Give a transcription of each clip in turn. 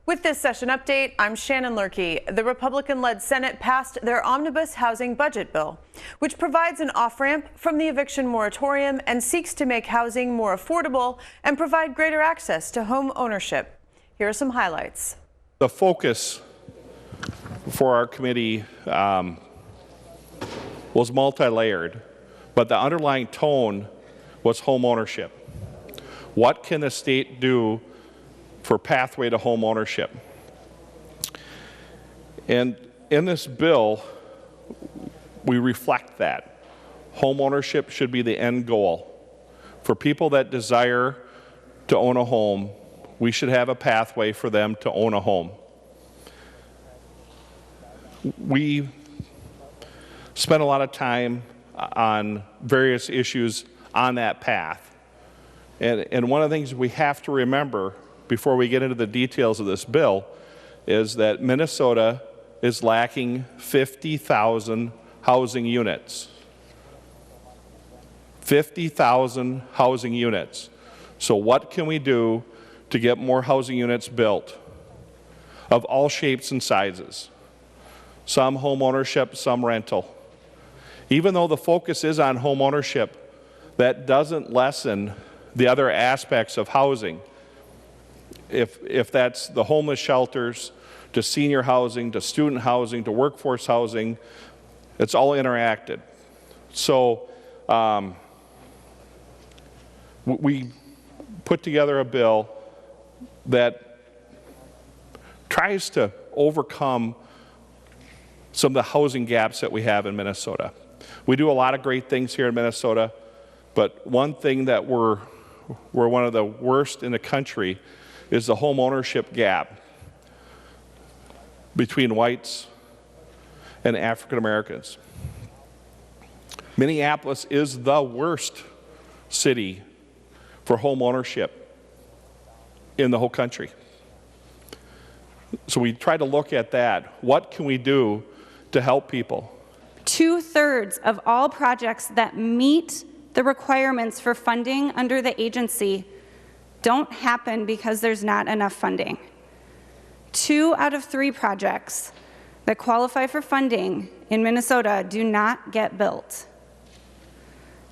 With this session update, I'm Shannon Lurkey. The Republican-led Senate passed their omnibus housing budget bill, which provides an off-ramp from the eviction moratorium and seeks to make housing more affordable and provide greater access to home ownership. Here are some highlights. The focus for our committee was multi-layered, but the underlying tone was home ownership. What can the state do for pathway to home ownership? And in this bill, we reflect that. Home ownership should be the end goal. For people that desire to own a home, we should have a pathway for them to own a home. We spent a lot of time on various issues on that path. And one of the things we have to remember before we get into the details of this bill is that Minnesota is lacking 50,000 housing units. 50,000 housing units. So what can we do to get more housing units built of all shapes and sizes? Some home ownership, some rental. Even though the focus is on home ownership, that doesn't lessen the other aspects of housing. If that's the homeless shelters, to senior housing, to student housing, to workforce housing, it's all interacted. So we put together a bill that tries to overcome some of the housing gaps that we have in Minnesota. We do a lot of great things here in Minnesota, but one thing that we're one of the worst in the country is the home ownership gap between whites and African Americans. Minneapolis is the worst city for home ownership in the whole country. So we try to look at that. What can we do to help people? 2/3 of all projects that meet the requirements for funding under the agency don't happen because there's not enough funding. 2 out of 3 projects that qualify for funding in Minnesota do not get built.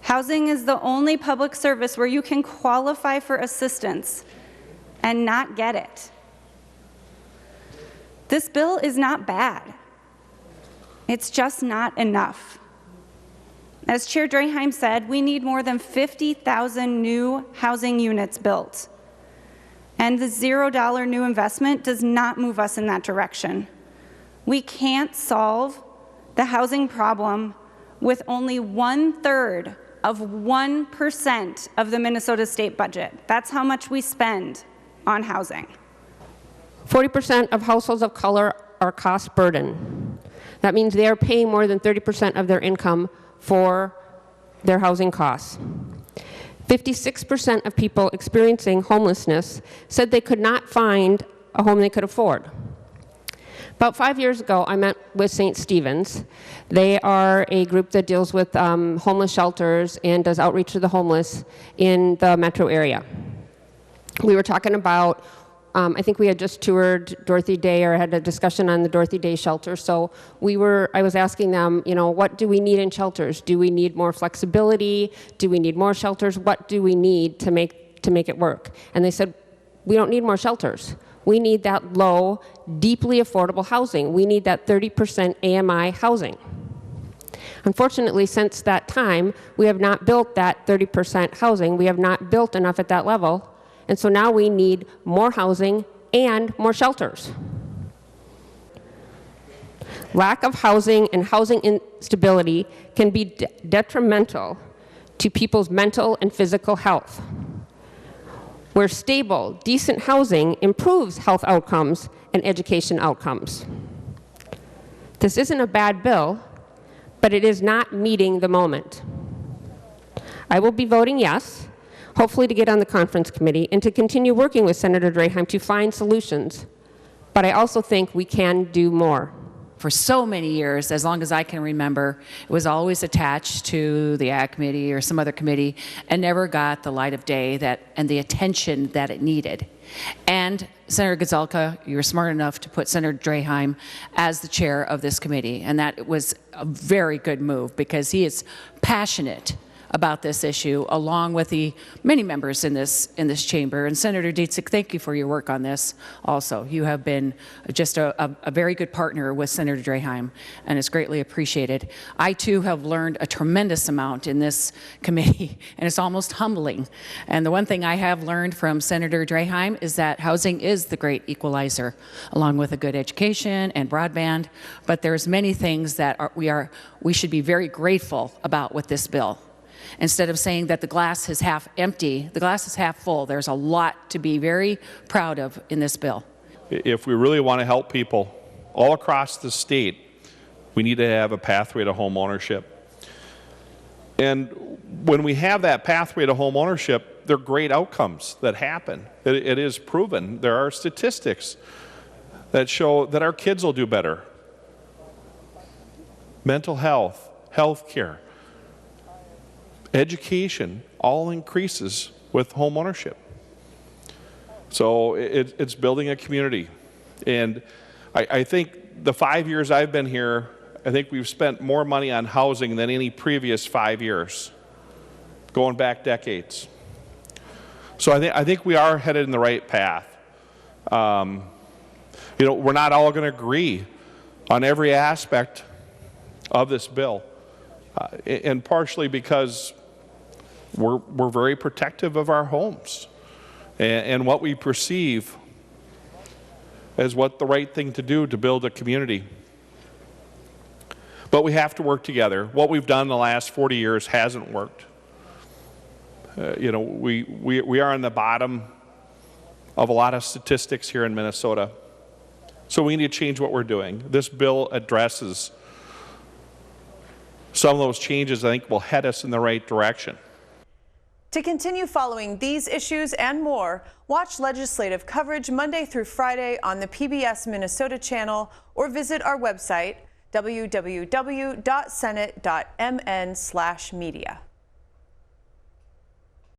Housing is the only public service where you can qualify for assistance and not get it. This bill is not bad. It's just not enough. As Chair Draheim said, we need more than 50,000 new housing units built. And the $0 new investment does not move us in that direction. We can't solve the housing problem with only 1/3 of 1% of the Minnesota state budget. That's how much we spend on housing. 40% of households of color are cost burden. That means they are paying more than 30% of their income for their housing costs. 56% of people experiencing homelessness said they could not find a home they could afford. About 5 years ago, I met with St. Stephen's. They are a group that deals with homeless shelters and does outreach to the homeless in the metro area. We were talking about I think we had just toured Dorothy Day or had a discussion on the Dorothy Day shelter. So I was asking them, what do we need in shelters? Do we need more flexibility? Do we need more shelters? What do we need to make it work? And they said, we don't need more shelters. We need that low, deeply affordable housing. We need that 30% AMI housing. Unfortunately, since that time, we have not built that 30% housing. We have not built enough at that level. And so now we need more housing and more shelters. Lack of housing and housing instability can be detrimental to people's mental and physical health, where stable, decent housing improves health outcomes and education outcomes. This isn't a bad bill, but it is not meeting the moment. I will be voting yes, hopefully to get on the conference committee and to continue working with Senator Draheim to find solutions. But I also think we can do more. For so many years, as long as I can remember, it was always attached to the Ag Committee or some other committee and never got the light of day and the attention that it needed. And Senator Dziedzic, you were smart enough to put Senator Draheim as the chair of this committee, and that was a very good move because he is passionate about this issue, along with the many members in this chamber. And Senator Dziedzic, thank you for your work on this also. You have been just a very good partner with Senator Draheim, and it's greatly appreciated. I, too, have learned a tremendous amount in this committee, and it's almost humbling. And the one thing I have learned from Senator Draheim is that housing is the great equalizer, along with a good education and broadband. But there's many things that we should be very grateful about with this bill. Instead of saying that the glass is half empty, the glass is half full. There's a lot to be very proud of in this bill. If we really want to help people all across the state, we need to have a pathway to home ownership. And when we have that pathway to home ownership, there are great outcomes that happen. It is proven. There are statistics that show that our kids will do better. Mental health, health care, education all increases with home ownership. So it's building a community. And I think the 5 years I've been here, I think we've spent more money on housing than any previous 5 years, going back decades. So I think we are headed in the right path. You know, we're not all going to agree on every aspect of this bill, and partially because we're very protective of our homes and what we perceive as what the right thing to do to build a community. But we have to work together. What we've done in the last 40 years hasn't worked. You know, we are on the bottom of a lot of statistics here in Minnesota. So we need to change what we're doing. This bill addresses some of those changes I think will head us in the right direction. To continue following these issues and more, watch legislative coverage Monday through Friday on the PBS Minnesota channel or visit our website, www.senate.mn/media.